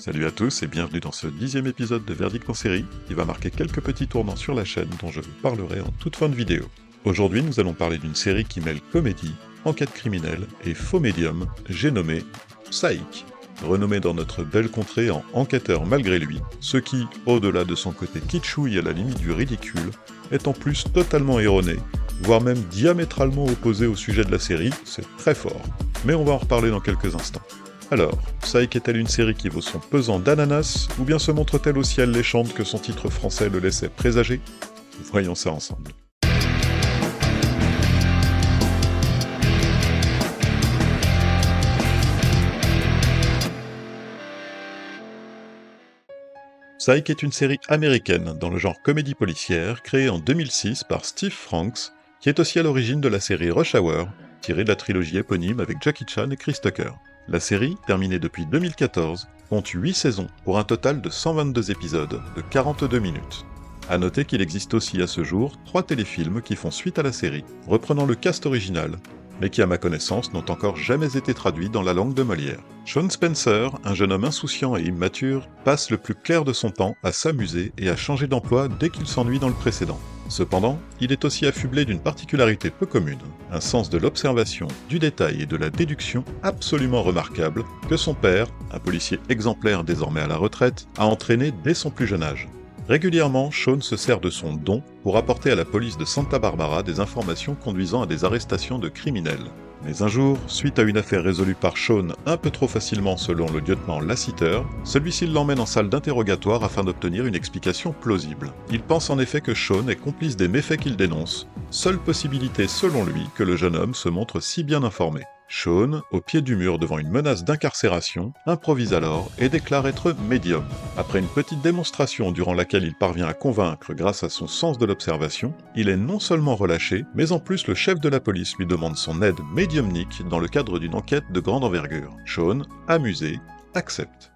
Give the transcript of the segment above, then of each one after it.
Salut à tous et bienvenue dans ce 10e épisode de Verdict en série, qui va marquer quelques petits tournants sur la chaîne dont je vous parlerai en toute fin de vidéo. Aujourd'hui, nous allons parler d'une série qui mêle comédie, enquête criminelle et faux médium, j'ai nommé Psych. Renommé dans notre belle contrée en enquêteur malgré lui, ce qui, au-delà de son côté kitschouille à la limite du ridicule, est en plus totalement erroné, voire même diamétralement opposé au sujet de la série, c'est très fort. Mais on va en reparler dans quelques instants. Alors, Psych est-elle une série qui vaut son pesant d'ananas, ou bien se montre-t-elle aussi alléchante que son titre français le laissait présager? Voyons ça ensemble. Psych est une série américaine dans le genre comédie policière créée en 2006 par Steve Franks, qui est aussi à l'origine de la série Rush Hour, tirée de la trilogie éponyme avec Jackie Chan et Chris Tucker. La série, terminée depuis 2014, compte 8 saisons pour un total de 122 épisodes de 42 minutes. A noter qu'il existe aussi à ce jour 3 téléfilms qui font suite à la série, reprenant le cast original, mais qui à ma connaissance n'ont encore jamais été traduits dans la langue de Molière. Sean Spencer, un jeune homme insouciant et immature, passe le plus clair de son temps à s'amuser et à changer d'emploi dès qu'il s'ennuie dans le précédent. Cependant, il est aussi affublé d'une particularité peu commune, un sens de l'observation, du détail et de la déduction absolument remarquable que son père, un policier exemplaire désormais à la retraite, a entraîné dès son plus jeune âge. Régulièrement, Sean se sert de son don pour apporter à la police de Santa Barbara des informations conduisant à des arrestations de criminels. Mais un jour, suite à une affaire résolue par Sean un peu trop facilement selon le lieutenant Lassiter, celui-ci l'emmène en salle d'interrogatoire afin d'obtenir une explication plausible. Il pense en effet que Sean est complice des méfaits qu'il dénonce, seule possibilité selon lui que le jeune homme se montre si bien informé. Sean, au pied du mur devant une menace d'incarcération, improvise alors et déclare être médium. Après une petite démonstration durant laquelle il parvient à convaincre grâce à son sens de l'observation, il est non seulement relâché, mais en plus le chef de la police lui demande son aide médiumnique dans le cadre d'une enquête de grande envergure. Sean, amusé, accepte.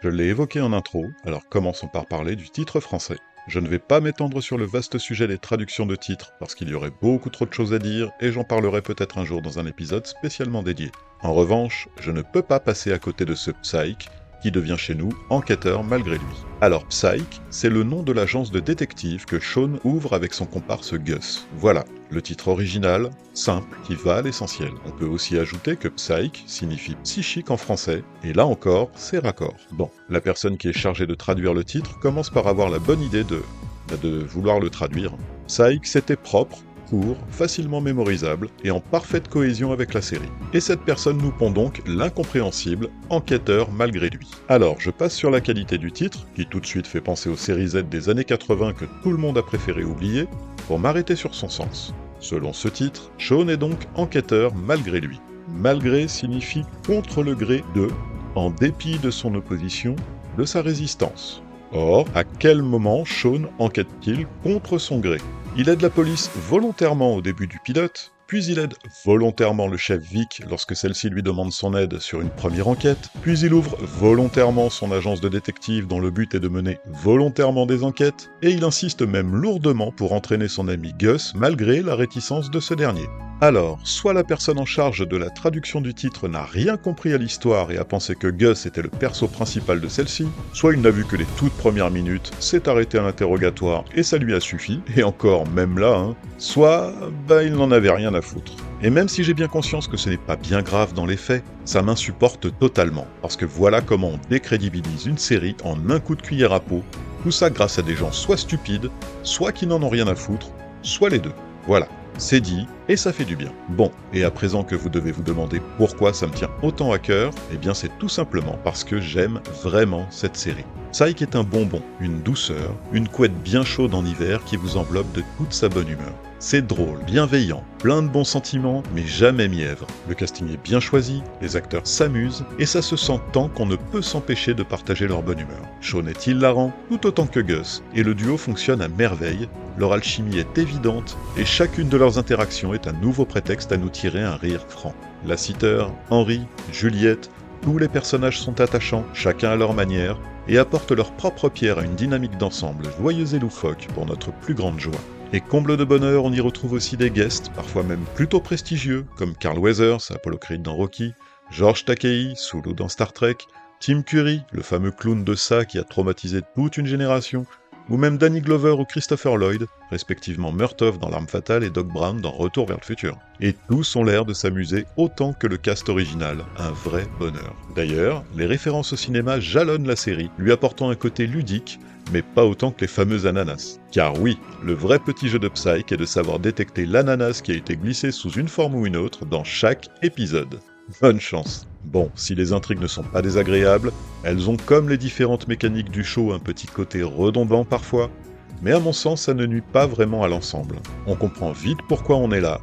Je l'ai évoqué en intro, alors commençons par parler du titre français. Je ne vais pas m'étendre sur le vaste sujet des traductions de titres, parce qu'il y aurait beaucoup trop de choses à dire, et j'en parlerai peut-être un jour dans un épisode spécialement dédié. En revanche, je ne peux pas passer à côté de ce Psych, qui devient chez nous enquêteur malgré lui. Alors Psych, c'est le nom de l'agence de détective que Sean ouvre avec son comparse Gus. Voilà, le titre original, simple, qui va à l'essentiel. On peut aussi ajouter que Psych signifie psychique en français, et là encore, c'est raccord. Bon, la personne qui est chargée de traduire le titre commence par avoir la bonne idée de vouloir le traduire. Psych, c'était propre, court, facilement mémorisable et en parfaite cohésion avec la série. Et cette personne nous pond donc l'incompréhensible enquêteur malgré lui. Alors, je passe sur la qualité du titre, qui tout de suite fait penser aux séries Z des années 80 que tout le monde a préféré oublier, pour m'arrêter sur son sens. Selon ce titre, Sean est donc enquêteur malgré lui. Malgré signifie contre le gré de, en dépit de son opposition, de sa résistance. Or, à quel moment Sean enquête-t-il contre son gré? Il aide la police volontairement au début du pilote, puis il aide volontairement le chef Vic lorsque celle-ci lui demande son aide sur une première enquête, puis il ouvre volontairement son agence de détective dont le but est de mener volontairement des enquêtes, et il insiste même lourdement pour entraîner son ami Gus malgré la réticence de ce dernier. Alors, soit la personne en charge de la traduction du titre n'a rien compris à l'histoire et a pensé que Gus était le perso principal de celle-ci, soit il n'a vu que les toutes premières minutes, s'est arrêté à l'interrogatoire et ça lui a suffi, et encore, même là, soit, il n'en avait rien à foutre. Et même si j'ai bien conscience que ce n'est pas bien grave dans les faits, ça m'insupporte totalement, parce que voilà comment on décrédibilise une série en un coup de cuillère à peau, tout ça grâce à des gens soit stupides, soit qui n'en ont rien à foutre, soit les deux. Voilà. C'est dit, et ça fait du bien. Bon, et à présent que vous devez vous demander pourquoi ça me tient autant à cœur, eh bien c'est tout simplement parce que j'aime vraiment cette série. Psych est un bonbon, une douceur, une couette bien chaude en hiver qui vous enveloppe de toute sa bonne humeur. C'est drôle, bienveillant, plein de bons sentiments, mais jamais mièvre. Le casting est bien choisi, les acteurs s'amusent, et ça se sent tant qu'on ne peut s'empêcher de partager leur bonne humeur. Sean est hilarant, tout autant que Gus, et le duo fonctionne à merveille, leur alchimie est évidente, et chacune de leurs interactions est un nouveau prétexte à nous tirer un rire franc. Lassiter, Henry, Juliette, tous les personnages sont attachants, chacun à leur manière, et apportent leur propre pierre à une dynamique d'ensemble joyeuse et loufoque pour notre plus grande joie. Et comble de bonheur, on y retrouve aussi des guests, parfois même plutôt prestigieux, comme Carl Weathers, Apollo Creed dans Rocky, George Takei, Sulu dans Star Trek, Tim Curry, le fameux clown de ça qui a traumatisé toute une génération, ou même Danny Glover ou Christopher Lloyd, respectivement Murtaugh dans L'Arme Fatale et Doc Brown dans Retour vers le futur. Et tous ont l'air de s'amuser autant que le cast original, un vrai bonheur. D'ailleurs, les références au cinéma jalonnent la série, lui apportant un côté ludique, mais pas autant que les fameux ananas. Car oui, le vrai petit jeu de Psyche est de savoir détecter l'ananas qui a été glissé sous une forme ou une autre dans chaque épisode. Bonne chance. Bon, si les intrigues ne sont pas désagréables, elles ont comme les différentes mécaniques du show un petit côté redondant parfois, mais à mon sens ça ne nuit pas vraiment à l'ensemble. On comprend vite pourquoi on est là,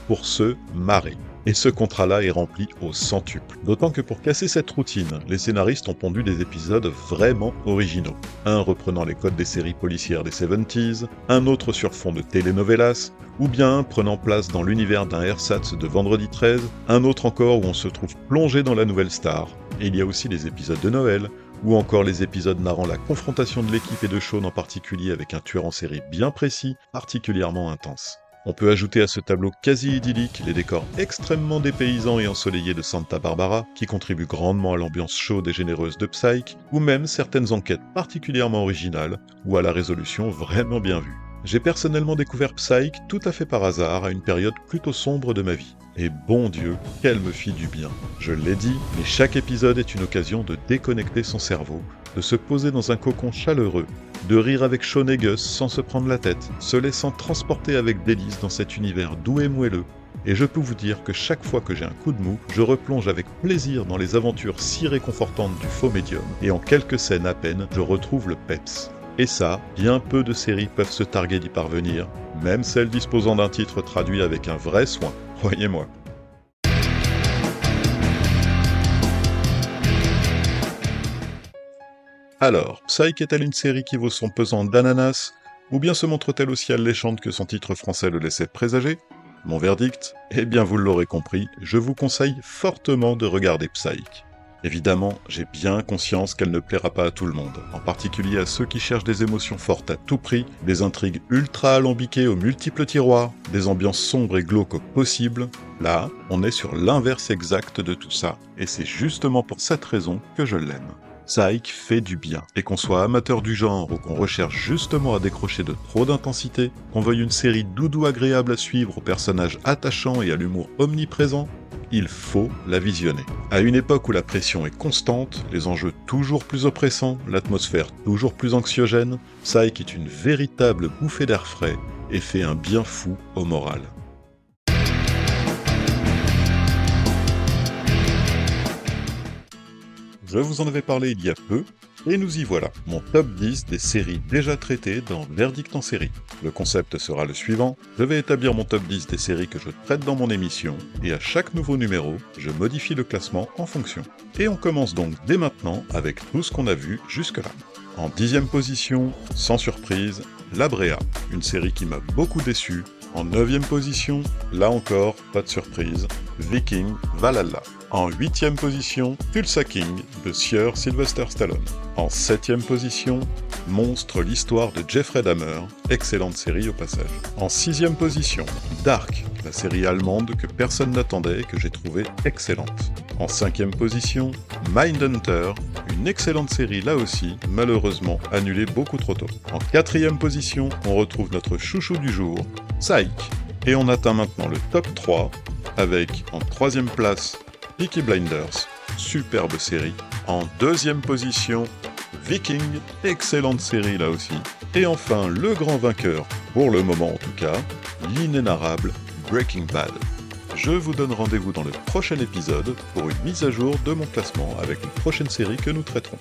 pour se marrer. Et ce contrat-là est rempli au centuple. D'autant que pour casser cette routine, les scénaristes ont pondu des épisodes vraiment originaux. Un reprenant les codes des séries policières des 70s, un autre sur fond de telenovelas, ou bien un prenant place dans l'univers d'un ersatz de Vendredi 13, un autre encore où on se trouve plongé dans la nouvelle star. Et il y a aussi les épisodes de Noël, ou encore les épisodes narrant la confrontation de l'équipe et de Shaun en particulier avec un tueur en série bien précis, particulièrement intense. On peut ajouter à ce tableau quasi idyllique les décors extrêmement dépaysants et ensoleillés de Santa Barbara, qui contribuent grandement à l'ambiance chaude et généreuse de Psyche, ou même certaines enquêtes particulièrement originales, ou à la résolution vraiment bien vue. J'ai personnellement découvert Psyche tout à fait par hasard à une période plutôt sombre de ma vie. Et bon Dieu, qu'elle me fit du bien. Je l'ai dit, mais chaque épisode est une occasion de déconnecter son cerveau, de se poser dans un cocon chaleureux, de rire avec Shaun et Gus sans se prendre la tête, se laissant transporter avec délice dans cet univers doux et moelleux. Et je peux vous dire que chaque fois que j'ai un coup de mou, je replonge avec plaisir dans les aventures si réconfortantes du faux médium, et en quelques scènes à peine, je retrouve le peps. Et ça, bien peu de séries peuvent se targuer d'y parvenir, même celles disposant d'un titre traduit avec un vrai soin, croyez-moi. Alors, Psyche est-elle une série qui vaut son pesant d'ananas, ou bien se montre-t-elle aussi alléchante que son titre français le laissait présager ? Mon verdict ? Eh bien vous l'aurez compris, je vous conseille fortement de regarder Psyche. Évidemment, j'ai bien conscience qu'elle ne plaira pas à tout le monde, en particulier à ceux qui cherchent des émotions fortes à tout prix, des intrigues ultra alambiquées aux multiples tiroirs, des ambiances sombres et glauques au possible. Là, on est sur l'inverse exact de tout ça, et c'est justement pour cette raison que je l'aime. Psyche fait du bien, et qu'on soit amateur du genre ou qu'on recherche justement à décrocher de trop d'intensité, qu'on veuille une série doudou agréable à suivre aux personnages attachants et à l'humour omniprésent, il faut la visionner. À une époque où la pression est constante, les enjeux toujours plus oppressants, l'atmosphère toujours plus anxiogène, Psyche est une véritable bouffée d'air frais et fait un bien fou au moral. Je vous en avais parlé il y a peu, et nous y voilà, mon top 10 des séries déjà traitées dans Verdict en série. Le concept sera le suivant, je vais établir mon top 10 des séries que je traite dans mon émission, et à chaque nouveau numéro, je modifie le classement en fonction. Et on commence donc dès maintenant avec tout ce qu'on a vu jusque-là. En 10e position, sans surprise, La Brea, une série qui m'a beaucoup déçu. En 9e position, là encore, pas de surprise, Viking Valhalla. En 8e position, Tulsa King de Sieur Sylvester Stallone. En 7e position, Monstre, l'histoire de Jeffrey Dahmer, excellente série au passage. En 6e position, Dark, la série allemande que personne n'attendait et que j'ai trouvée excellente. En 5e position, Mindhunter, une excellente série là aussi, malheureusement annulée beaucoup trop tôt. En 4e position, on retrouve notre chouchou du jour, Psyche. Et on atteint maintenant le top 3, avec en 3e place, Peaky Blinders, superbe série. En 2e position, Viking, excellente série là aussi. Et enfin, le grand vainqueur, pour le moment en tout cas, l'inénarrable Breaking Bad. Je vous donne rendez-vous dans le prochain épisode pour une mise à jour de mon classement avec une prochaine série que nous traiterons.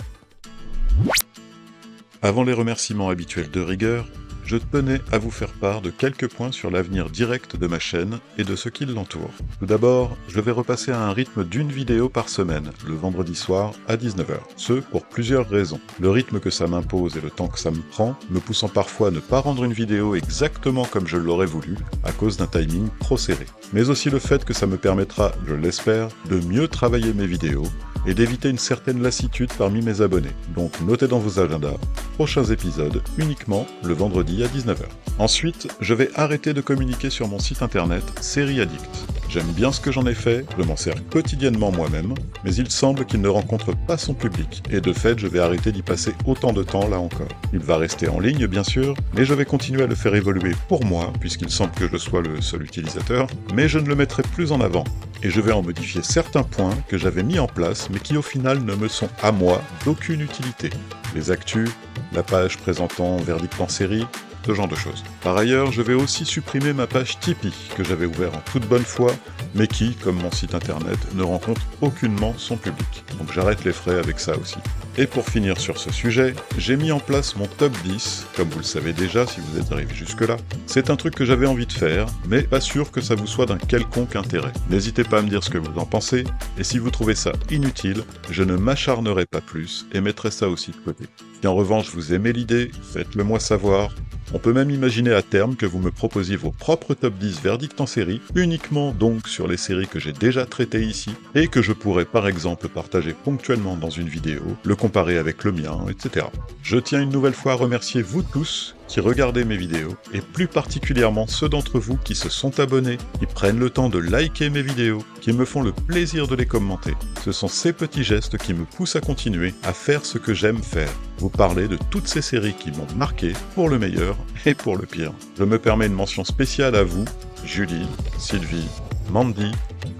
Avant les remerciements habituels de rigueur, je tenais à vous faire part de quelques points sur l'avenir direct de ma chaîne et de ce qui l'entoure. Tout d'abord, je vais repasser à un rythme d'une vidéo par semaine, le vendredi soir à 19h. Ce, pour plusieurs raisons. Le rythme que ça m'impose et le temps que ça me prend, me poussant parfois à ne pas rendre une vidéo exactement comme je l'aurais voulu, à cause d'un timing trop serré. Mais aussi le fait que ça me permettra, je l'espère, de mieux travailler mes vidéos, et d'éviter une certaine lassitude parmi mes abonnés. Donc notez dans vos agendas, prochains épisodes uniquement le vendredi samedi à 19 h. Ensuite, je vais arrêter de communiquer sur mon site internet Série Addict. J'aime bien ce que j'en ai fait, je m'en sers quotidiennement moi-même, mais il semble qu'il ne rencontre pas son public, et de fait je vais arrêter d'y passer autant de temps là encore. Il va rester en ligne bien sûr, mais je vais continuer à le faire évoluer pour moi, puisqu'il semble que je sois le seul utilisateur, mais je ne le mettrai plus en avant, et je vais en modifier certains points que j'avais mis en place, mais qui au final ne me sont à moi d'aucune utilité. Les actus, la page présentant Verdict en série, ce genre de choses. Par ailleurs, je vais aussi supprimer ma page Tipeee, que j'avais ouverte en toute bonne foi, mais qui, comme mon site internet, ne rencontre aucunement son public. Donc j'arrête les frais avec ça aussi. Et pour finir sur ce sujet, j'ai mis en place mon top 10, comme vous le savez déjà si vous êtes arrivé jusque-là. C'est un truc que j'avais envie de faire, mais pas sûr que ça vous soit d'un quelconque intérêt. N'hésitez pas à me dire ce que vous en pensez, et si vous trouvez ça inutile, je ne m'acharnerai pas plus et mettrai ça aussi de côté. Si en revanche vous aimez l'idée, faites-le moi savoir. On peut même imaginer à terme que vous me proposiez vos propres top 10 verdicts en série, uniquement donc sur les séries que j'ai déjà traitées ici, et que je pourrais par exemple partager ponctuellement dans une vidéo, le comparer avec le mien, etc. Je tiens une nouvelle fois à remercier vous tous qui regardez mes vidéos, et plus particulièrement ceux d'entre vous qui se sont abonnés, qui prennent le temps de liker mes vidéos, qui me font le plaisir de les commenter. Ce sont ces petits gestes qui me poussent à continuer à faire ce que j'aime faire. Vous parler de toutes ces séries qui m'ont marqué, pour le meilleur et pour le pire. Je me permets une mention spéciale à vous, Julie, Sylvie, Mandy,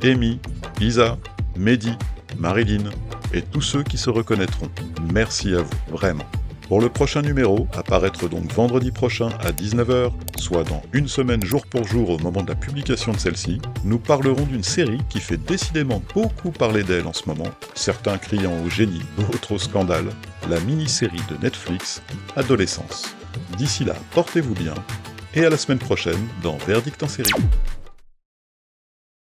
Amy, Isa, Mehdi, Marilyn, et tous ceux qui se reconnaîtront. Merci à vous, vraiment. Pour le prochain numéro, à paraître donc vendredi prochain à 19 h, soit dans une semaine jour pour jour au moment de la publication de celle-ci, nous parlerons d'une série qui fait décidément beaucoup parler d'elle en ce moment, certains criant au génie, d'autres au scandale, la mini-série de Netflix, Adolescence. D'ici là, portez-vous bien, et à la semaine prochaine dans Verdict en série.